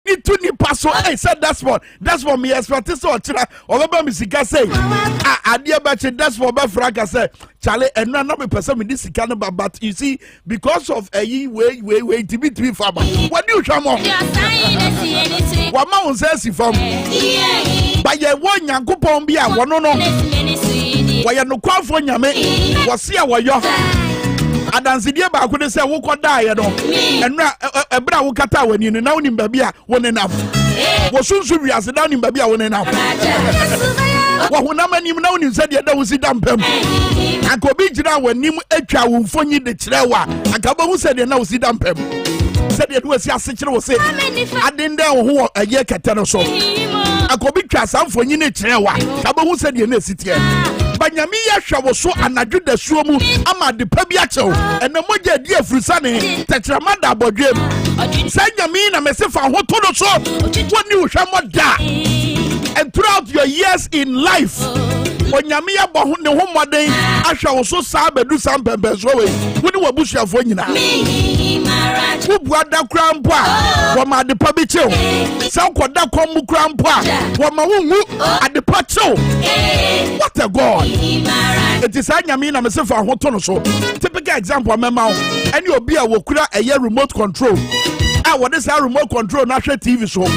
ni tu ni paso eh said that's for me expect so ochira obeba mi sika say ade ba che that's for be franka say chale eno na me person me this sika no but you see because of ayi we tibi farmer what do you shamo wa ma won say si fam ba ye wo nyankopon bi a wono no wa ye no kwafo nyame wo se a wo yo adansidie ba ko de se wo koda ye no enra ebra wo kata wani no na woni babi a woni nam wo sunsu wiase da woni babi a woni nam wo honam anim na woni se de da wo si dampam akobi gira wanim atwa wo mfonyi de kire wa akaba hu se de na wo si dampam se de do si ase kire wo se adende wo ho aye kete no so akobi twa samfonyi ne kire wa akaba hu se de na sitie banyami ya hwa so anadwo da suo mu ama de pa bi a chew ena moja di afurusane tetrama da bodwem sanyami na mesefa ho to no so woni hwa moda and throughout your years in life onyami ya bo ne ho moden ahwa so sa bedu sampembe so we woni wabusuafo nyina ubu ada krampo a wo ma de pa bi chew sa koda kom krampo a wo ma wungu ade pa chew what a god it is anyami na mesefa ho to no so typical example mema any obi a wokura eye remote control what is our remote control na hwe TV so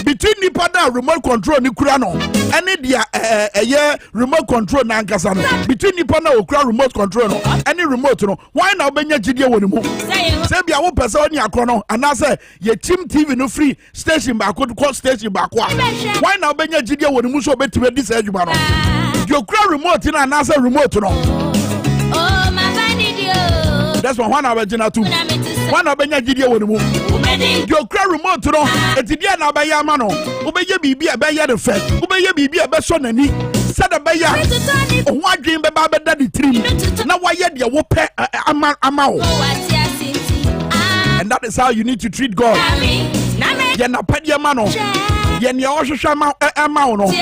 between nipa da remote control ni kura no any dia eye remote control na ankasa no between nipa na okura remote control no any remote no why na obenya gidie woni mu say bia wo pese oni akro no ana say ye team TV no free station ba ko station ba ko why na obenya gidie woni mu so obetime di say adwuma no you okura remote na ana say remote no oh my body dio that's one na original too one obenya gidie woni mu you cry remote no etidia na ba ya ma no obeye bibi e be ya de fe obeye bibi e be so nani sada ba ya ho adwen be ba be da de trim na wa ye de wo pe ama wo and that is how you need to treat God ye na padia ma no ye ne o hwehwa ama wo no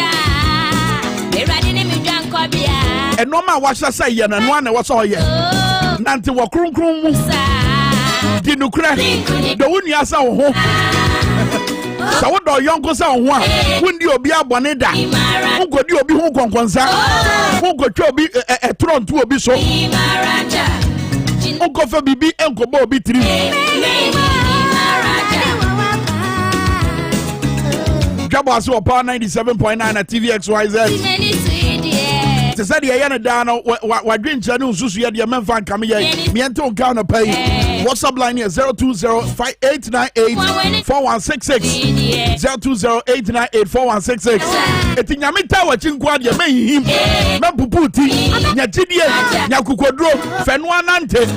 erade ne me dwan ko bia eno ma wa hye say ye na no na wo so ye nante wo kronkron mu dinukra do woni asa wo ho sa wo do yonko sa wo ho a wondi obi abone da wogodi obi ho konkonsa wogotwa obi etronto obi so okofa bibi enkoba obi tiri Dwabo Ase o Power 97.9 at TVXYZ te said ye na da no wadwencha ne ususu ye de memfa nkame ye miento nka no pay WhatsApp line is 0208984166 0208984166 etinyame ta wachinkwa de mehihim mempuputi nya gidie nya kukodro fenu anante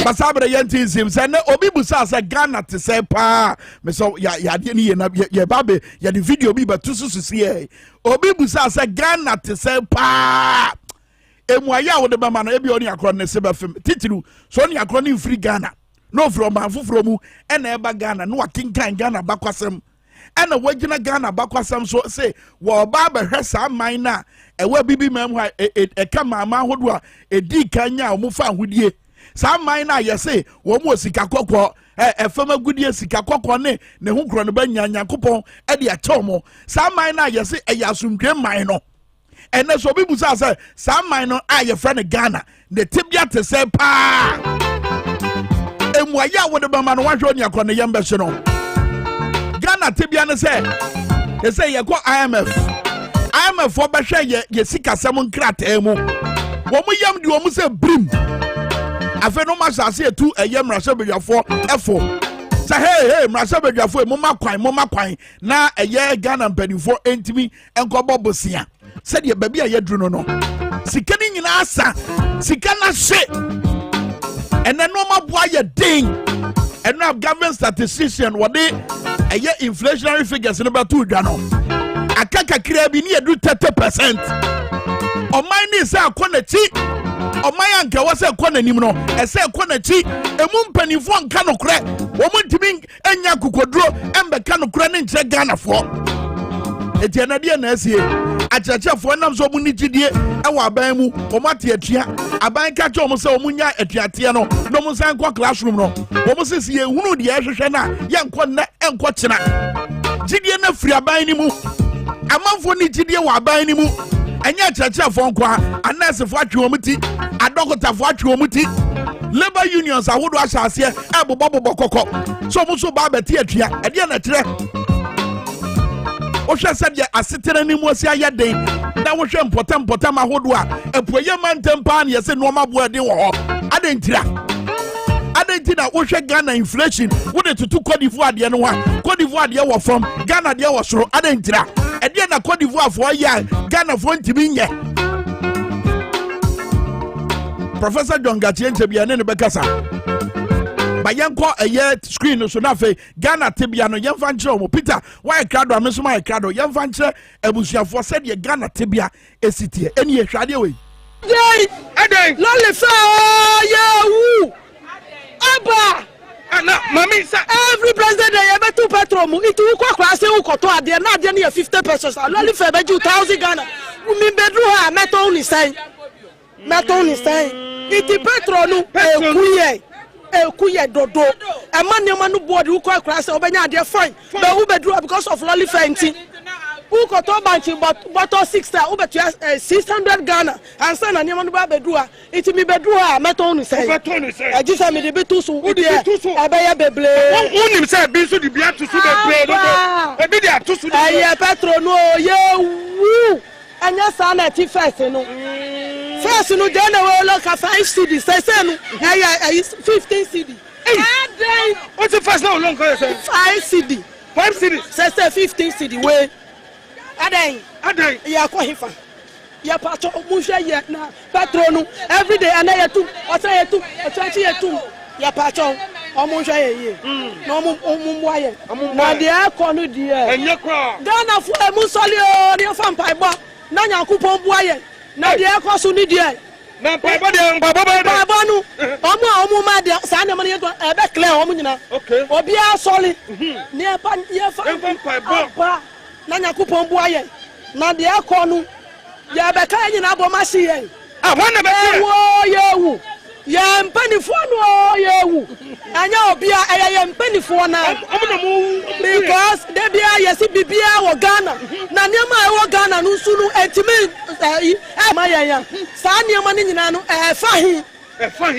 basabre yenti sim se ne obi busa se Ghana te se pa me so ya de ni ye na ye babe ya de video bi batususu ye obi busa se Ghana te se pa emuaya wo de bama no ebi oni akro ne se ba fem titiru so oni akro ne free Ghana no from afufro mu e na eba Ghana no wakinkan Ghana bakwasem e na wagina Ghana bakwasem so say wo ba ba hwesa man na ewa bibi mam ha e kama ma hodo a edi kanya o mu fa hodie sa man na ye say wo mu osika kokko efema gudie sika kokko ne ho kro no ba nyankopon e de achomo sa man na ye say e yasumdwe man no ene so bi busa say sa man no a ye friend Ghana ne tibia te say pa emuaya wo de ba ma no wahwe oni akro ne yembe hye no Ghana tibia ne say e say ye ko IMF for ba hwe ye sika sem nkrata mu wo mu yam di wo mu say brim afa no ma sase etu eyem rasha bedwafo efo sa hey rasha bedwafo mo makwan na eye Ghana mpanifo entimi enkobo bosia se de baby a yedru no sika ni nyina asa sika na hye ene no ma boa ye ding eno government statistician what they eye inflationary figures no ba tu dwa no akaka kira bi ni edu 30%. O man ni say akona chi o man anka wo say akona nim no e say akona chi emu mpanifo nka no kure wo muntimi enya kokodro embeka no kure ne nche Ghana fo etiana de na asie achachefo nam so mu ni gidie ɛwɔ aban mu wɔn ate atua aban ka kyerɛ wɔn sɛ wɔn nya atuateɛ no na wɔn nsan kɔ classroom no wɔn sisi ehunu deɛ ɛhwehwɛ na yɛnkɔ nnɛ ɛnkɔ kyena gyidie na firi aban ne mu amanfoɔ ne gyidie wɔ aban ne mu ɛnyɛ akyerɛkyerɛfoɔ nko a anɛɛsefoɔ atwe wɔn ti adɔkotafoɔ atwe wɔn ti labour unions ahodoɔ ahyɛ aseɛ ɛbobɔbobɔ kɔkɔ so wɔn nso ba abɛte atua ɛdeɛ na kyerɛ wohwɛ sɛdeɛ asetena ne mu asi ayɛ den na wohwɛ mpɔtam ahodoɔ a apueyɛ mantam paa ne yɛsɛ nnoɔma boa den wɔ hɔ adɛntira na wohwɛ Ghana inflation wode tutu Cote d'Ivoire adeɛ no ho a Cote d'Ivoire adeɛ wɔ fam Ghana adeɛ wɔ soro adɛntira ɛdeɛ na Cote d'Ivoire foɔ yɛ a Ghanafoɔ ntimi nyɛ Professor John Gachie nkyɛbia ne bɛkasa ba yɛnkɔ ɛyɛ screen so na afei Ghana tebea no yɛmfa nkyerɛ ɔmo Peter wayɛ krado a me nso mayɛ krado yɛmfa nkyerɛ abusuafoɔ sɛdeɛ Ghana tebea ɛsi teɛ ɛne yɛhwɛ adeɛ wei Adey lɔlefa yɛwu aba ana mami sa every president dey ebe 2 petrol mu itu ko akwa se ukoto ade na ade na 50 pesos lɔlefa be ju 1000 Ghana mi bedru ha meto ni sai iti petrol nu ekuye dodo ema nneema no board uko akwa se obenya ade fine be wo bedru because of lɔlefa nti ukoto banchi bottle 60 ubetu 600 Ghana and say na nneema no ba bedru a iti mi bedru ha meto ni sai ejisa mi de betu so abaya beble unim say bi so de bia to so beble no ebi de ato so aye petrol no ye wu anya sa na ti first no de na we look 5 cedi say no aye 15 cedi what's the first now long call say 5 cedi say 15 cedi we Adey ya ko hifa ya pato muhwe ye na petrol no every day ana ya tum ya pato omuhwe ye na omumwa ye na de akọ no die enye kra Ghana fu emu soli o de fa mpai bo na Nyankopon bua ye na de akọ so ni die na mpai bo de mpai no omu ma de sa na mo ye ebe clear omu nyina okay obi a soli ne pa ye fa mpai bo na Nyankopon bua ye na de akọ no ya be ka nyina bo ma si ye wana be yewu ya mpanifo no yewu anya obia ya mpanifo na because they be yesi bibia wo Ghana na niema e wo Ghana no nsu no entimi ma ya sa niema ni nyina no fahi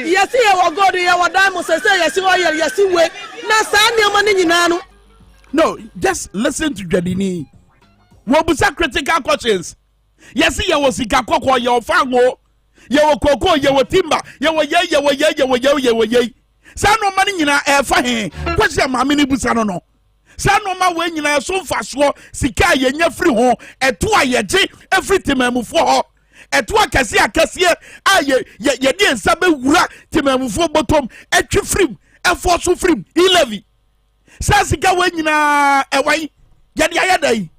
yesi ye wo God ye wo dan mo se yesi wo yesi we na sa niema ni nyina no no just listen to Dwadini wo busa critical questions yesi ye wo sika kokko ye ofango ye wo koko ye wo timba ye wo ye sa no ma nyina fa he kwese maame ni busa no sa no ma we nyina so mfaso sika ye nya firi ho eto a ye gye every timamufo ho eto akase a ye de nsa be wura timamufo botom etwe frim efo so frim 11 sa sika we nyina ewai ye de ayedai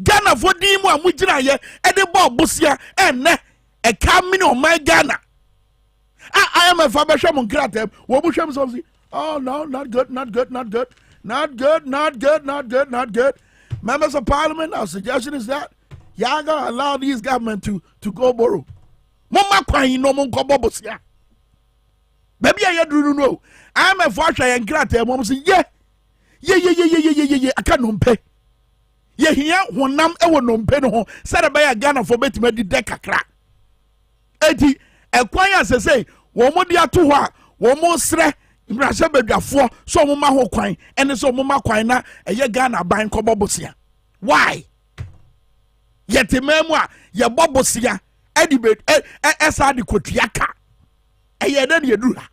Ghana fo din mu amugina ye e de bo bosia enne e ka mini o my Ghana I am a fabasha mon kratem wo bu hwem so oh no not good members of parliament our suggestion is that y'all gonna allow these government to go borrow mama kwan no mon ko bobosia baby ya duru no I am a fabasha yan kratem mo say ye aka no mpe ye hia honam e wo no mpe no ho sare ba ya Ghana for betima di de kakra eti ekwan asese wo mo di ato ho a wo mo sre mrasha badwafo so mo ma ho kwan ene so mo ma kwan na eye Ghana ban ko bobosia why yetememu a ye bobosia edi be esa di kotuaka eye de ne edura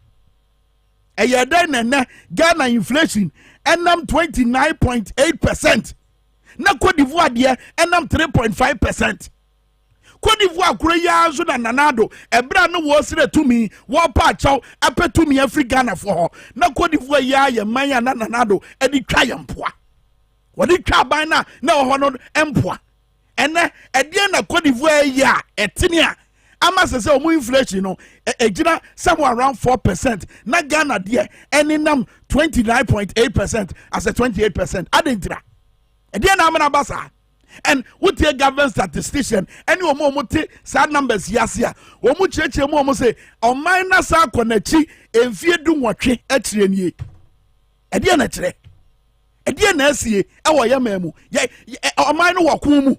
eye de ne Ghana inflation enam 29.8%. Na Cote d'Ivoire de enam 3.5%. Cote d'Ivoire kure ya so na nanado ebra no wo sire tumi wo pa chaw apɛ tumi Africa for ho na Cote d'Ivoire ya ye man ya na nanado edi twa ye mpoa wodi twa ban na ho no empoa ene ede na Cote d'Ivoire ya etene a ama sese o mu inflation no ejina somewhere around 4%. Na Ghana de eninam 29.8% as a 28%. Adentira ede na amana basa And what your government statistician, any more sad numbers, yasia, or much more say, or minus our conechi, and fear do what she at ye. A dear natural. A dear Nessie, our yamemu, yea, or minor wakumu,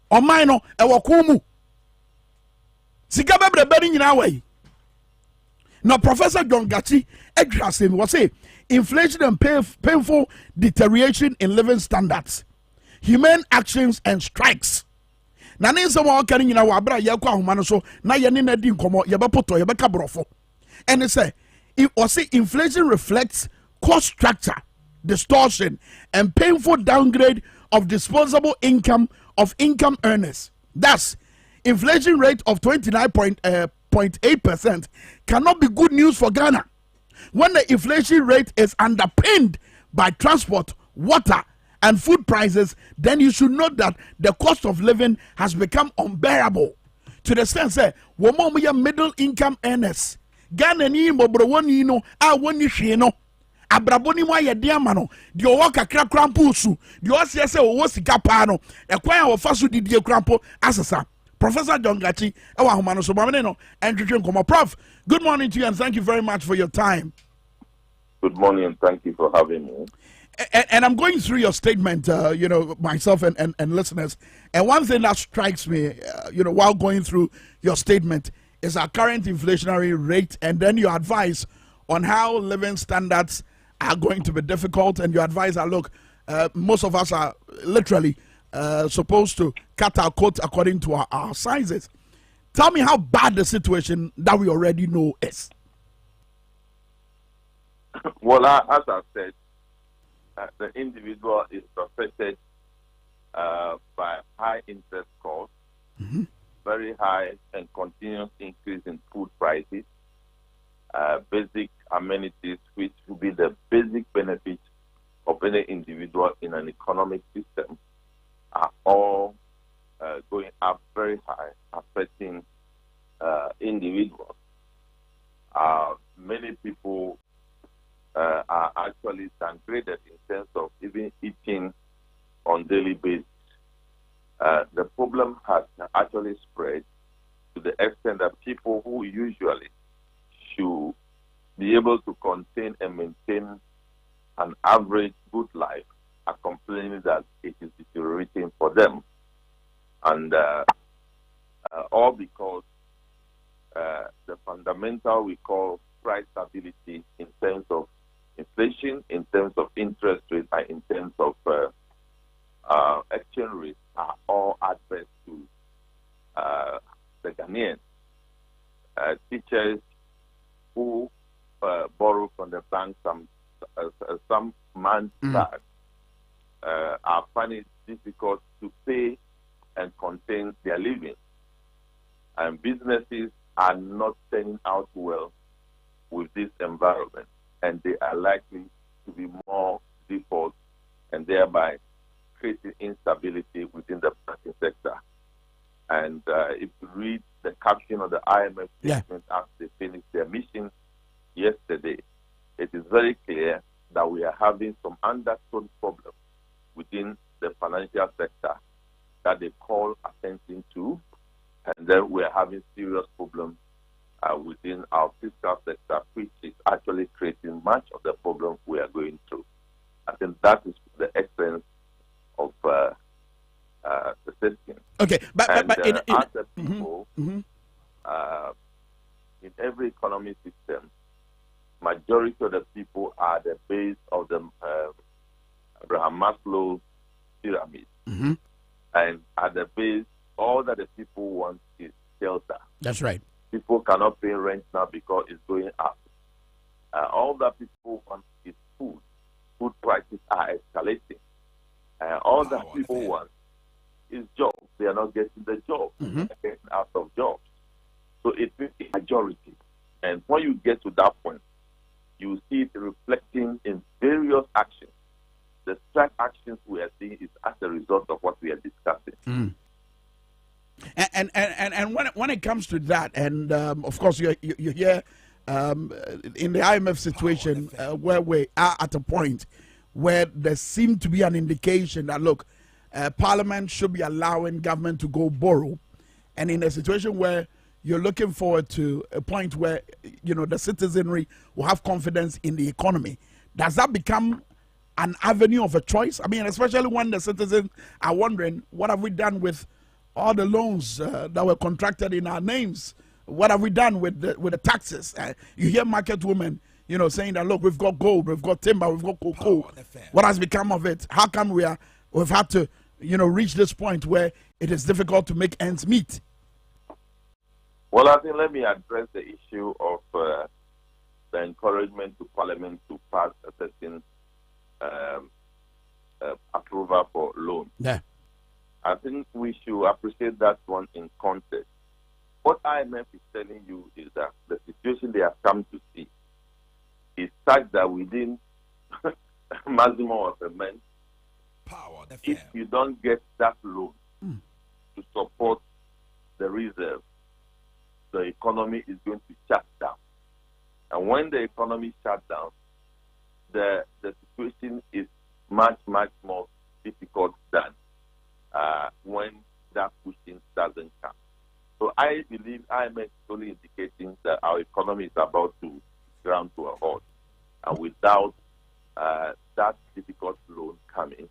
or minor, a wakumu. Sigaba bedding in our way. Now, Professor John Gachi addressed him was say inflation and painful deterioration in living standards, humane actions and strikes. Na ne nso wa kan nyina wa bra yakwa ahoma no so na ye ne na di nkomo ye bepoto ye beka brofo. And it say inflation reflects cost structure distortion and painful downgrade of disposable income of income earners. Thus, inflation rate of 29.8% cannot be good news for Ghana. When the inflation rate is underpinned by transport, water, and food prices, then you should note that the cost of living has become unbearable. To the sense that we are middle income earners. Ghana ni mbobro woni no a woni hwe no. Abraboni wa ye dia ma no de o kakra krampo su de o se se o sika pa no e kwan a wo fa so didie krampo asesa. Professor John Gachi, Prof, good morning to you and thank you very much for your time. Good morning and thank you for having me. And I'm going through your statement, myself and listeners. And one thing that strikes me, while going through your statement is our current inflationary rate and then your advice on how living standards are going to be difficult. And your advice are, look, most of us are literally supposed to cut our coat according to our sizes. Tell me how bad the situation that we already know is. Well, as I said, the individual is affected by high interest costs, very high and continuous increase in food prices, basic amenities, which will be the basic benefit of any individual in an economic system, are all going up very high, affecting individuals. Many people are actually downgraded in terms of even eating on daily basis. The problem has actually spread to the extent that people who usually should be able to contain and maintain an average good life are complaining that it is deteriorating for them. And all because the fundamental we call price stability in terms of inflation, in terms of interest rates, and in terms of exchange rates are all adverse to the Ghanaians. Teachers who borrow from the bank some months back are finding it difficult to pay and contain their living. And businesses are not turning out well with this environment, and they are likely to be more default and thereby creating instability within the banking sector. And if you read the caption of the IMF statement after they finished their mission yesterday, it is very clear that we are having some undertone problems within the financial sector that they call attention to, and then we are having serious problems within our fiscal sector, which is actually creating much of the problem we are going through. I think that is the essence of the system. Okay, but as a people, in every economic system, majority of the people are the base of the Abraham Maslow pyramid. And at the base, all that the people want is shelter. That's right. People cannot pay rent now because it's going up. All that people want is food. Food prices are escalating. All that people want is jobs. They are not getting the jobs. They are getting out of jobs. So it's a majority. And when you get to that point, you see it reflecting in various actions. The strike actions we are seeing is as a result of what we are discussing. And when it comes to that, and of course you hear in the IMF situation where we are at a point where there seemed to be an indication that look, Parliament should be allowing government to go borrow, and in a situation where you're looking forward to a point where the citizenry will have confidence in the economy, does that become an avenue of a choice? I mean, especially when the citizens are wondering, what have we done with all the loans that were contracted in our names? What have we done with the taxes? You hear market women, saying that, look, we've got gold, we've got timber, we've got cocoa. What has become of it? How come we've had to, reach this point where it is difficult to make ends meet? Well, I think let me address the issue of the encouragement to Parliament to pass a certain approval for loans. Yeah. I think we should appreciate that one in context. What IMF is telling you is that the situation they have come to see is such that within maximum of a month, if you don't get that loan to support the reserve, the economy is going to shut down. And when the economy shuts down, the situation is much, much more difficult than when that pushing doesn't come. So I believe IMF is only indicating that our economy is about to ground to a halt. And without that difficult loan coming.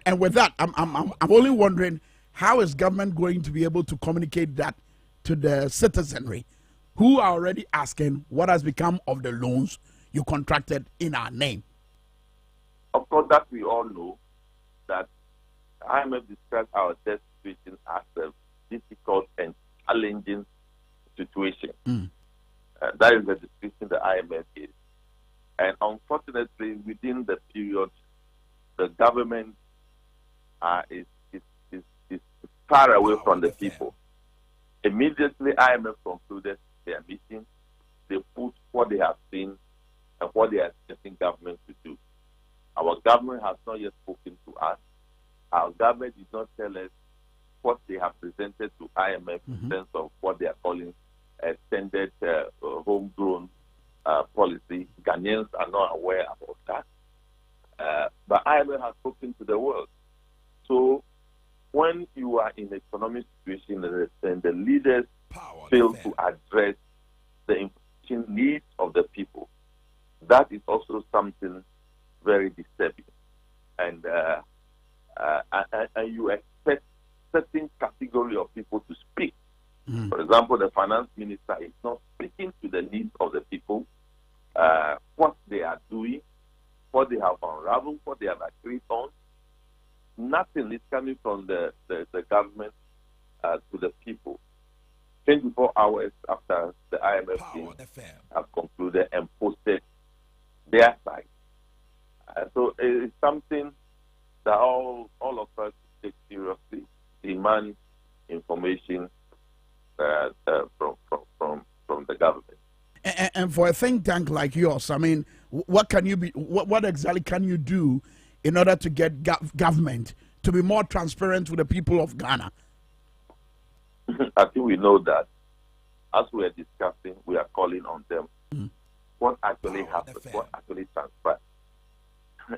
And with that, I'm only wondering, how is government going to be able to communicate that to the citizenry who are already asking what has become of the loans you contracted in our name? Of course, that we all know that IMF describes our debt situation as a difficult and challenging situation. That is the description the IMF is. And unfortunately, within the period, the government is far away from the people. Immediately, IMF concluded their meeting. They put what they have seen and what they are expecting government to do. Our government has not yet spoken to us. Our government did not tell us what they have presented to IMF in terms of what they are calling extended homegrown policy. Ghanaians are not aware about that. But IMF has spoken to the world. So when you are in an economic situation and the leaders fail to address the information needs of the people, that is also something very disturbing. And you expect certain category of people to speak. For example, the finance minister is not speaking to the needs of the people, what they are doing, what they have unraveled, what they have agreed on. Nothing is coming from the government to the people. 24 hours after the IMF team have concluded and posted their side. So it's something that all of us take seriously, demand information from the government. And for a think tank like yours, I mean, what exactly can you do in order to get government to be more transparent with the people of Ghana? I think we know that as we are discussing, we are calling on them. What actually happened, what actually transpired.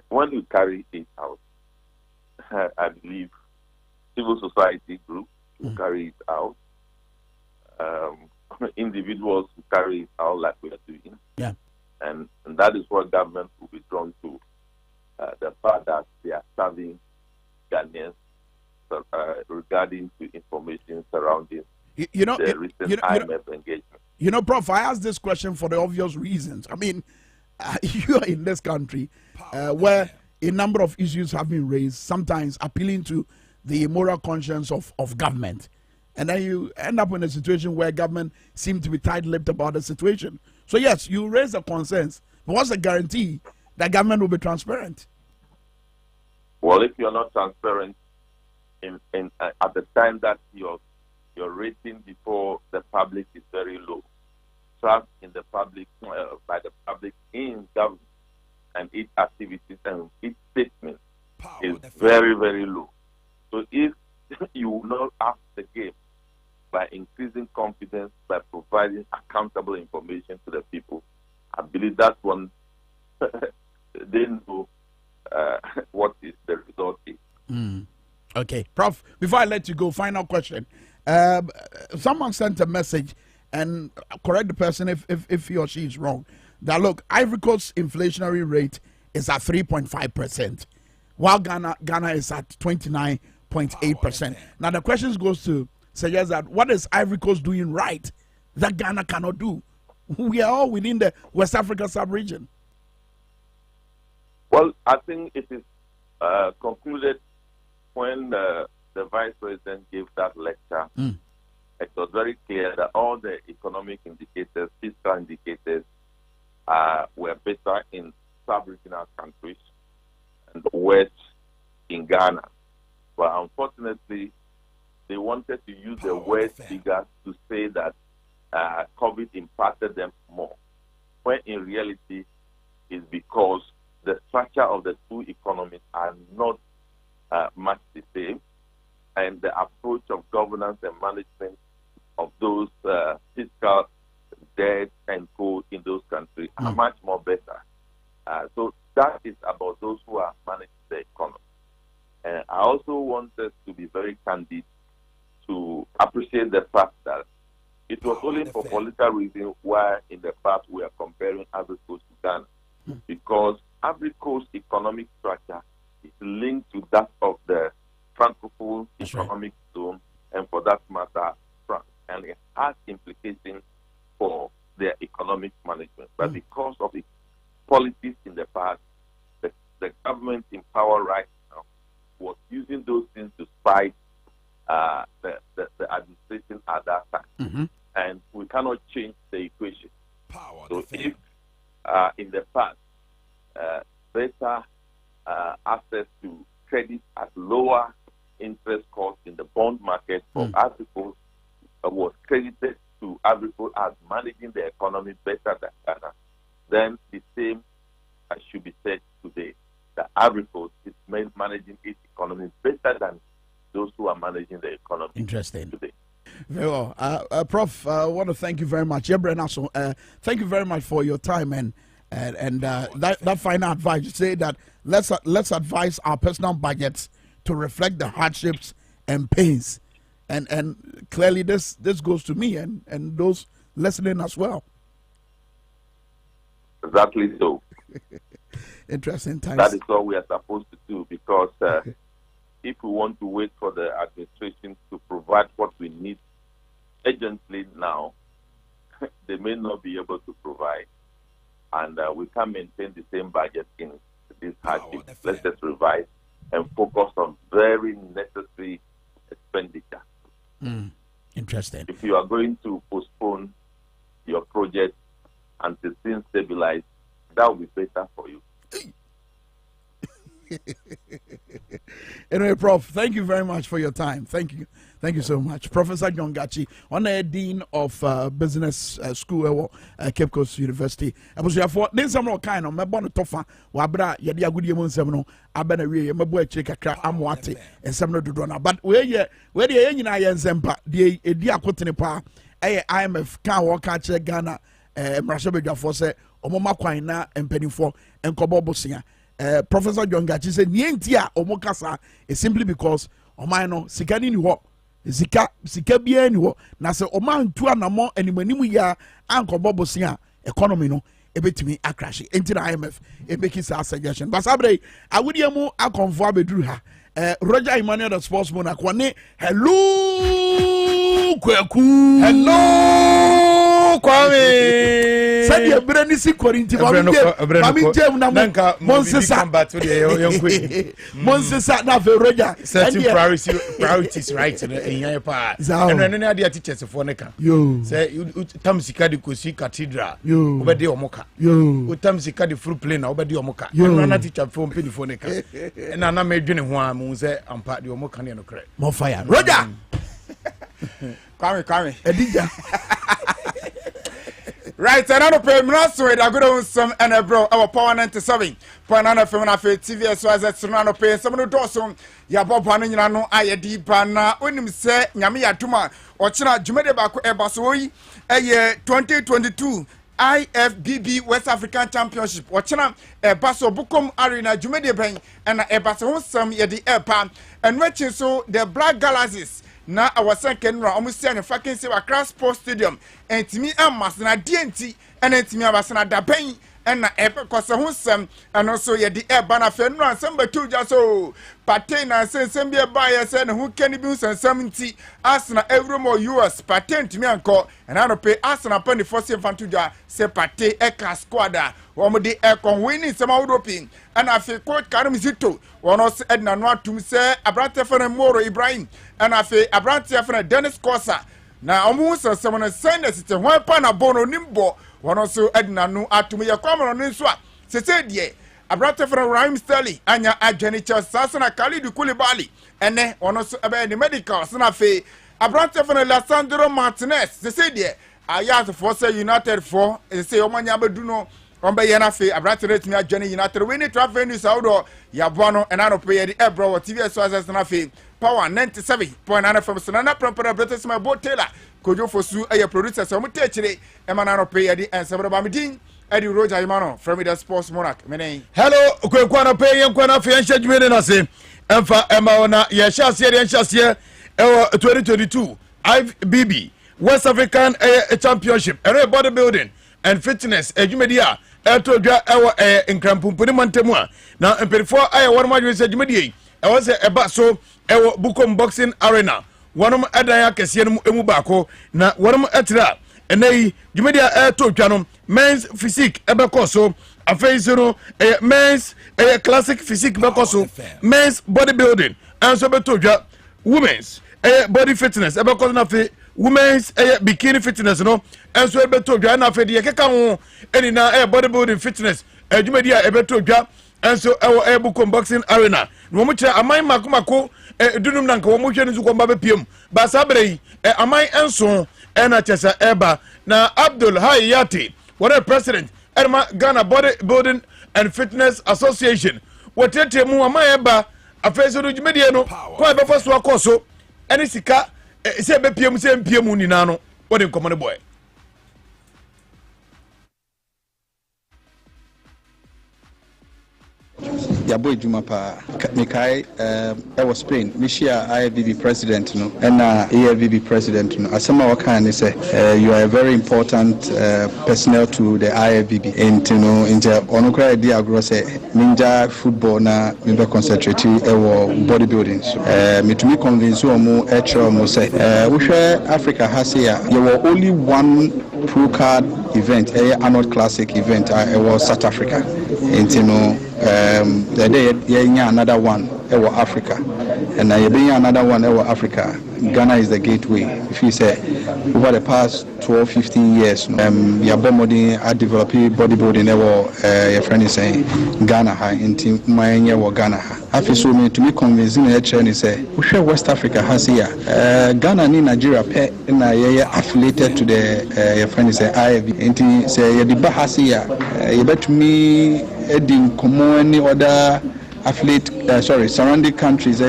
When we carry it out, I believe civil society groups will carry it out. Individuals who carry it out like we are doing. Yeah. And that is what government will be drawn to. The fact that they are serving Ghanaians regarding to information surrounding the recent IMF engagement. Prof, I asked this question for the obvious reasons. I mean, you are in this country where a number of issues have been raised, sometimes appealing to the moral conscience of government. And then you end up in a situation where government seem to be tight-lipped about the situation. So yes, you raise the concerns, but what's the guarantee that government will be transparent? Well, if you're not transparent at the time that your rating before the public is very low, trust in the public by the public in government and its activities and its statements is very, very low. So if you will not up the game by increasing confidence, by providing accountable information to the people, I believe that's when they know what is the result is. Okay, Prof, before I let you go, final question. Someone sent a message, and correct the person if he or she is wrong, that look, Ivory Coast's inflationary rate is at 3.5%, while Ghana is at 29.8%. Now the question goes to suggest that what is Ivory Coast doing right that Ghana cannot do? We are all within the West Africa sub-region. Well, I think it is concluded when the Vice President gave that lecture. It was very clear that all the economic indicators, fiscal indicators, were better in sub-regional countries and worse in Ghana. But unfortunately, they wanted to use the worst figures to say that COVID impacted them more, when in reality it's because the structure of the two economies are not much the same, and the approach of governance and management of those fiscal debt and co in those countries are much more better. So that is about those who are managing the economy. And I also want us to be very candid to appreciate the fact that it was only for political reasons why in the past we are comparing Ivory Coast to Ghana, because Ivory Coast economic structure is linked to that of the Francophone economic zone, and for that matter, France, and it has implications for their economic management. But because of the policies in the past, the government in power right now was using those things to spite the administration at that time. And we cannot change the equation. So if in the past, better access to credit at lower interest costs in the bond market for Ivory Coast was credited to Ivory Coast as managing the economy better than Ghana, then the same should be said today. The Ivory Coast is managing its economy better than those who are managing the economy today. Very well. Prof, I want to thank you very much. Thank you very much for your time and that final advice. You say that let's advise our personal budgets to reflect the hardships and pains. And clearly this goes to me and those listening as well. Exactly so. Interesting times. That is all we are supposed to do, because if we want to wait for the administration to provide what we need urgently now, they may not be able to provide. And we can't maintain the same budget in this hardship. Let's just revise and focus on very necessary expenditure. Interesting. If you are going to postpone your project until things stabilize, that will be better for you. Anyway, Prof, thank you very much for your time. Thank you so much. Professor John Gachi, on the Dean of Business School at Cape Coast University. I was here for this summer kind of my bonnet tofa, Wabra, Yadia Goodiamon Seminole, Abenary, my boy Chica Amwati, and Seminole Dudona. But where the Indian Iron Zempa, the Edia Cotinepa, IMF, can walk at Ghana, Marashabeja Force, Omoma Quina, and Penny for, and Kobobo Singer. Professor John Gachi said, Nientia Omokasa is simply because Omano Sikani ni wo Sika bia ni wo na se Oman tu anamo animanimu ya anko bobo sia economy no ebetimi akrash enti na IMF ebeki sa suggestion basabre awudiemu akonfo abeduru ha Roger Emmanuel the sportsman akwane hello Kwame said your brain is Corinthi Mami Jem na Monsesa Monsesa na Roger certain priorities right in your part and any other teachers for neka say tam sika de kosi cathedral obedi omoka tam sika de fruit plane obedi omoka and na teacher for penny for neka na na medwene ho am say ampa de omoka ne no kre more fire Roger Kwame Edija right, another payment so I go on some and a bro our power 97. Panana film na TV as well as Sonano pay some of the some ya Bob Hanino I deep na when him say Nyami Atuma or China Jumede Bako Ebasoi a year 2022 IFBB West African Championship ochena baso bukom arena jumede ben na baso hosam ye di epa and watching so the Black Galaxies na awasan kenra omusia ne fucking se Accra Sports Stadium entimi amas na DNT and entimi abasana da ben and epe kosa hosam and also ye di eba na fe no ansamba tuja so paten na sensem be ba ye se ne hu keni bi sensam nti asna every more US patent mi anko and I pay asna pan the first infantuja se pate eka squad wo de ekon winning sama udopin and afi coach Karim Zito wono se Edna no atum se abrante fene Moro Ibrahim and afi abrante fene Dennis Kosa na omu sensem na send site ho pa na bono nimbo wono so Edna no atum ye kwamro no nso a se die abrante fene Rahim Sterling anya adwani Chelsea na Khalid Koulibaly ene wono so ebe ni medical na afi abrante fene Lissandro Martinez se die ayat for say United for say omanya bedu no ombe ye na fe abrante rate me adwani United we need travel news outdoor ya bono and I pay the ebro TV so as na fe power 97.9 FM so na proper brothers my boat tailor kojo fosu eye producer so mute chire e ma na pay the and several bamidin Eddie Roger Imano from the Sports Monarch mene hello kwekwana pay yen kwana fe yen shajme na se emfa ema ona ye shase yen shase 2022 IFBB West African Championship bodybuilding and fitness ejumedia to dwa ewo nkrampumpuni mantemu a na emperifo aye won madwe se ejumedie ewo se eba so ewo Bukom Boxing Arena wonom edan akese no emu baako na wonom etira enai jumedia to dwa no men's physique ebeko so afei no men's classic physique beko so men's bodybuilding and so beto dwa women's body fitness ebeko na fe women's bikini fitness no enso ebeto dwa na fe de keka ho eni na bodybuilding fitness adwumadi a ebeto dwa enso Bukom Boxing Arena no mo kire amai makomako dunum na nka wo mo hwe nzu ko mba bepiem ba sabrei amai enso na chesa eba na Abdul Hayati what a president Erma Ghana Bodybuilding and Fitness Association wotete mu amai eba afeso no dwumadi no ko ebe so akoso eni sika se bepiem se mpiem ni na no wode nkomo boy Yabo Juma pa Minkah was Spain Michia IFBB president no and AFBB president no asema wakani say you are a very important personnel to the IFBB and no inja onokra dia agro say ninja football na me concentrate bodybuilding so me to me convince omo mo say we Africa has here there were only one pro card event annual classic event was South Africa and no the day another one in Africa and another one in Africa. Ghana is the gateway. If you say over the past 12-15 years Yabomodi are developing bodybuilding your friend is saying Ghana high in team my Ghana I so me to me convincing the say we West Africa has here Ghana ni Nigeria na affiliated to the your friend is say IFB and say the has here you bet me heading common any other affiliate surrounding countries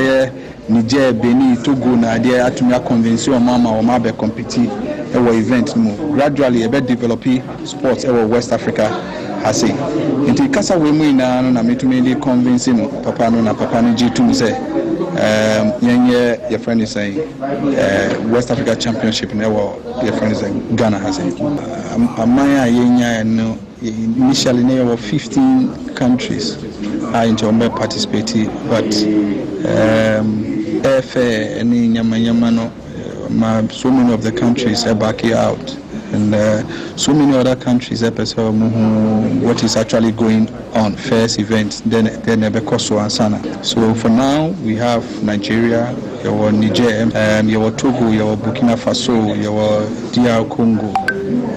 Niger, Benin, Togo na dia atumi convince o mama o ma be compete event no gradually developing sports West Africa has it nti kasa we mu ina no na metumi dey convince no papa no na papa no G2 say yenye your friend is saying West Africa Championship na your friend is saying Ghana has it amaya yenya no initially there were 15 countries into participating but so many of the countries are backing out and so many other countries what is actually going on first event then so for now we have Nigeria, your Niger, your Togo, your Burkina Faso, your DR Congo,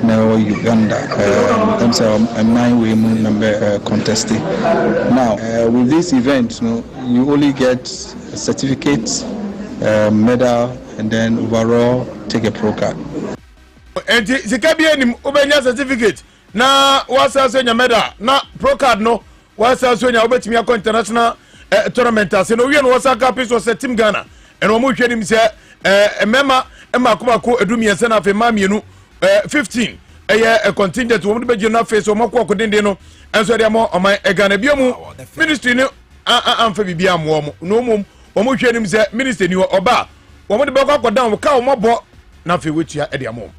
now Uganda, a 9-way number contesting. Now with this event you only get a certificate, medal, and then overall take a pro card. And the Caribbean Ubenya certificate na wasa so nya medal na pro card no wasa so nya obetimi akọ international tournament as no we no wasa capis was team Ghana and omo hwenim say mema makomako edumie se na fe ma mienu 15 a contingent woman be na face o mako kodende no enso de mo o man Ghana biomu ministry ni amfa bibia mo no mum o mo hwenim se minister ni oba wo mo de be kwa down ka o mo bo na fe wetua e de mo.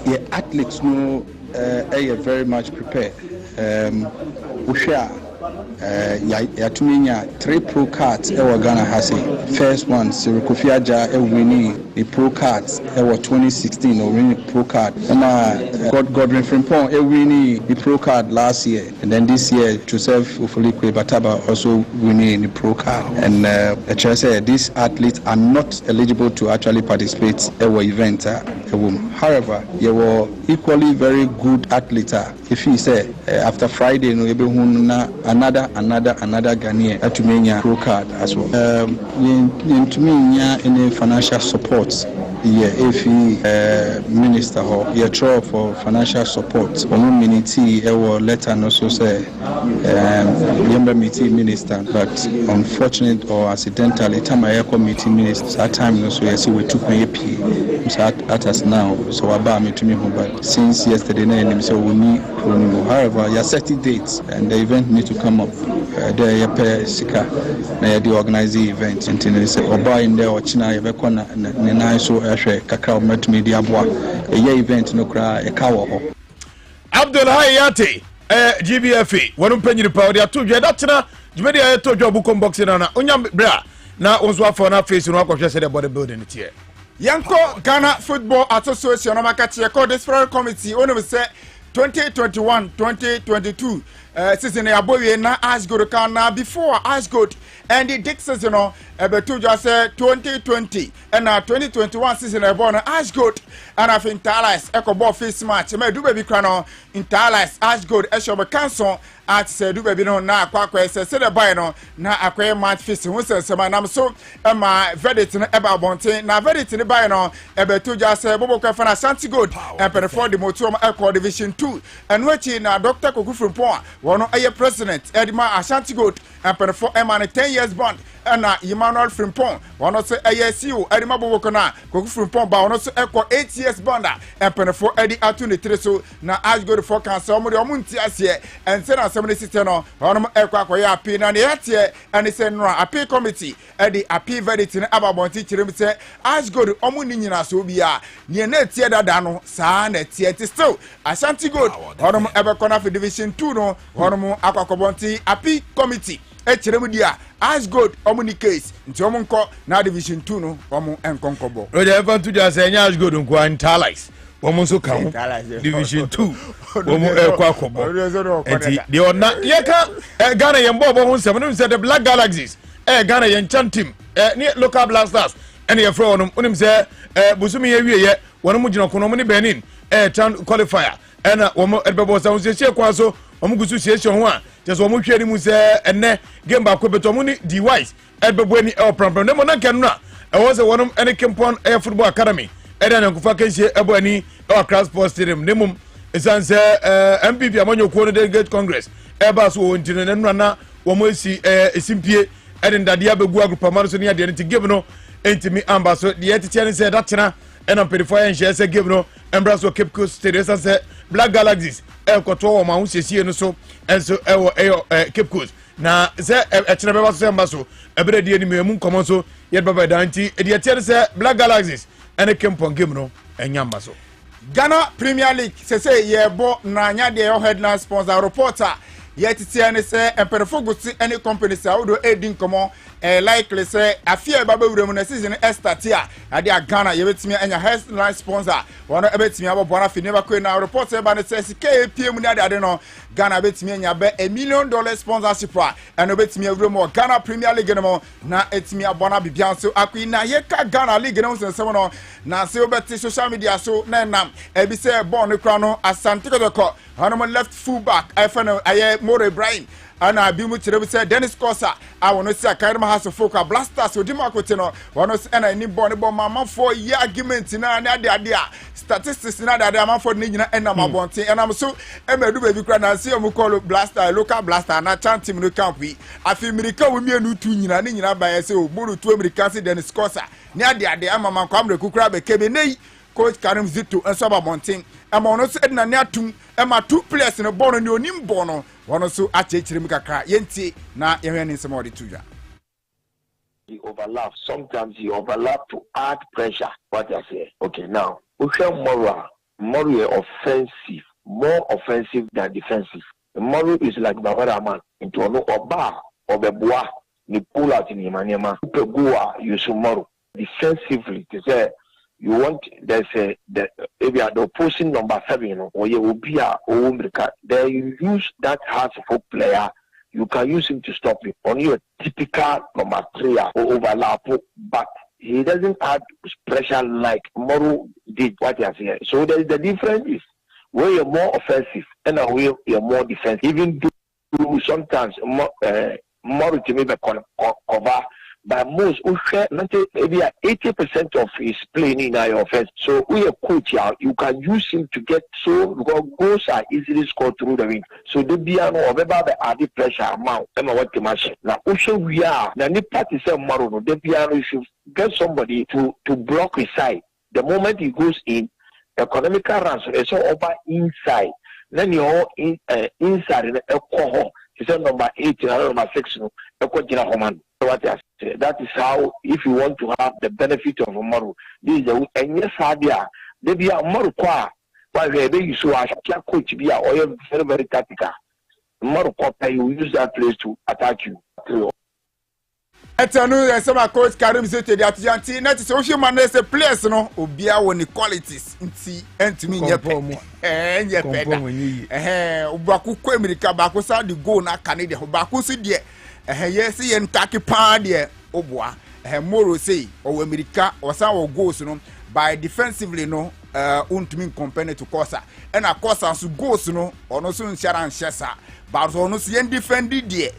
Yeah, athletes no very much prepared. Yatuminya 3 pro cards Ghana has it. First one, Sir Kofi Aja winning the pro cards 2016 or winning pro card. And Godwin Frimpong winning the pro card last year. And then this year, Joseph Ufolikwe Bataba also winning the pro card. And the chair said these athletes are not eligible to actually participate in the event. However, you were equally very good athletes. If you say after Friday, no, another Ghanaian Atumenya pro card as well. Atumenya any financial support. Yeah, if minister or yeah, try for financial support. One minute letter no so say minister, but unfortunately or accidentally, time I committee minister that time no so yes we took my AP. So at us now, so about me to me, but since yesterday night, so we need. However, you set the dates and the event need to come up. There you pay sika. Now you organize the event. Until they say oba in there or China you be kona na so ehwe kakra met media boa. A event no kra e kawo ho. Abdul Hayati GBFA wonu panyi pa de ato dwe da tena dwumedi aye to dwo bukom boxing na onya bra na onzo afọ na face no akwhwe se de bodybuilding tie. Yanko Ghana Football Association no makache ko disciplinary committee onu say 2021-2022 season abowie na Ashgood kan na before Ashgood and the Dick season no ebetu just 2020 and 2021 season ebo na Ashgood and af Interlice ekobo face match me du baby kra no Interlice Ashgood eshobe cancel at say du baby no na akwa se the boy no na akwa match face hu se sema nam so ma verdict no eba bonten na verdict ni boy no ebetu just bobo kwa fa na Ashanti Gold and for the motor echo division 2 and which na Dr. Kokufrimpon wono aye president Edma Ashanti Gold and for Emma 10 years bond and Emmanuel Frimpong wono say aye CEO Edma Boboko na Kokufrimpon ba wono so echo 8 years bond and for Edi Atu ne treso na Ashgood for cancer omo de omunti ase and say na assembly system no wono echo akoya api na ne yatie and say no api committee Edi api verdict ne ababonti kirem say Ashgood omo ni nyina so bia ne na tie dada no saa na tie still Ashanti Gold wono ebeko na for division 2 no wono akakobonti api committee echirem dia Ashgood omuni case nti omunko na division 2 no omu enkonkobo roja evantu ja say Ashgood nko Interlice omu so ka division 2 omu ekwakobo enti de ona yeka Ghana yembo hu nsem no say the Black Galaxies Ghana yen chan team ni local blasters ene ye fro onum unim say busumi ye wiye wonu mu gina kono mu ni Benin chan qualifier ena womo ebebo sa unse kwa so omu gusu siesion ho a teso omu hwe ni mu se enne game ba ko beto mu ni D-Wise ebebo ni pram ne mo na ken na wo se wonum ene Kimpon football academy eda na kufa kensie ebo ani Accra Sports Stadium ne mum esanse MPP amanyo ko no delegate congress eba so wontine ne nuna na wo mo esi esimpie ede ndade abegu agrupa maro so ne ade ne game no entimi amba so de yetete ne se datena ena mpedifo ya nhye se game no embraso Cape Coast Stadium esanse Black Galaxies ekoto wo ma hu sesie no so enso ewo Cape Coast na se echene beba so emba so ebere die ni memu nkomo so ye baba danti e de yetete se Black Galaxies ene Kimpon game no enyamba so Ghana Premier League say yebo na nya de headline sponsor reporter yetete ene se emperefo gusi any company say odo edin komo likely say afia baba wurem na season start here ade Ghana yebetimi anya headline sponsor wono ebetimi abobona fi never ko na report eba ne say KPM ni ade no Ghana betimi anya be $1 million sponsorship and obetimi awurem Ghana Premier League no na etimi abona bibia so akwi na yeka Ghana League no sensem no na say obeti social media so na nam ebi say ball no kra no Asante Kotoko hono left full back ifano aye More Ibrahim ana abimu tirebe say Dennis Kosa awono si akairema haso foka blasters odima kote no wono na ni ball mama for ye argument na ade a statistics na ade amanfo ni nyina enam abonten enam so emedu baby kra na see omu call blaster local blaster na chan team no camp wi afi America wo mienu tu nyina ni nyina ba ye say ogburu tu America si Dennis Kosa ni ade amama kwamre kukura be kebe nei coach Karim Zito and Saba Mountain. I'm on us Edna Natum, and my 2 players in a born on your Nimbono, one also at Chrimika, Yenti, na Yemen in some of the 2. He overlaps. Sometimes he overlaps to add pressure. What I say. Okay, now Usha Moro offensive, more offensive than defensive. Moro is like Bavaraman into an Oba or Beboa, ni pull out in Imanema, Pegua, Yusumoro. Defensively, to say you want there's a the opposing number 7, or you will be a Omrika. Then you use that half of player. You can use him to stop him. Only a typical number 3 or overlap, but he doesn't add pressure like Moro did. What you say. So the difference is where you're more offensive and where you're more defensive. Even though sometimes Moro to me cover. But most, maybe 80% of his playing in our offense. So we are coach out. You can use him to get because goals are easily scored through the wing. So the piano or the added pressure amount. I'm what the machine. Now, we are. Now, the party say Maro. The piano should get somebody to block his side. The moment he goes in, economical runs is all over inside. Then you're inside in a cohort. He said number 8 and number 6. What I say. That is how, if you want to have the benefit of a model, this is the and yes, idea. They be a model qua. While they you so I can't coach be a very, very tactical. Model qua, you use that place to attack you. Etanu some coach Karim Zete the Atlantic net social man is a place no obia won qualities nti entimi nye pe nye pe obaku kwa America baako sa the goal na Canada baako si de yes yen taki pa de oboa Moro say o America o san wo goals no by defensively no untimi compare to Kosa and a Kosa so goals no ono so nshara nshesa but ono so yen defend de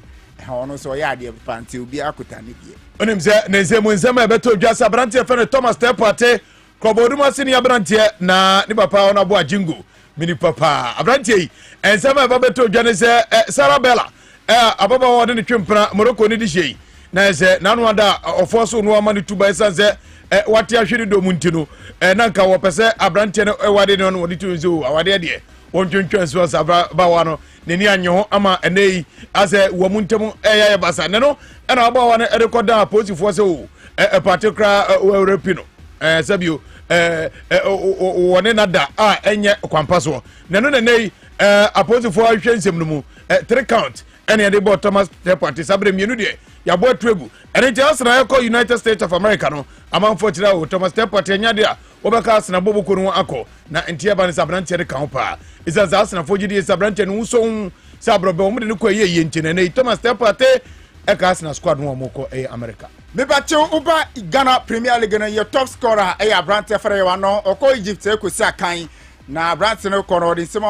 ono so ya de panti obi akota ne die onim se nense mu nsema beto dwasa brantie fe Thomas Tepate Koboduma senior brantie na ni papa ona bo ajingo mini papa abrantie ensema beto dwane se Sarabella ababa wode ne twempra Morocco ni dihye na se nanu ada ofoso no ama ne tuba esanse wate ahwere do muntino na nka wo pese abrantie no wade no wode tunzo awade de wontwentwen so Sarabella wano neni anyo ama enei ase wo muntemu ya basa ne no na aba wa na recorda positive se o particular Europino sabio wone nada enye kwampaso ne no nei apositive ahwensem no mu 3 count ene de bo Thomas Tepate sabre mienu de ya bo atwegu ene je asna yakọ United States of America no amanfo tira o Thomas Tepate nya de a obeka asna bobo no akọ na entia ba ne sabrante de kan pa isa za asna fogidi sabrante no so sabrobe o mu de no koye yentine ne Thomas Tepate eka asna squad no moko America me bache uba Ghana Premier League na your top scorer Abrante Ferreira no oko Egypt e ko si akan na Abrante no kono de sema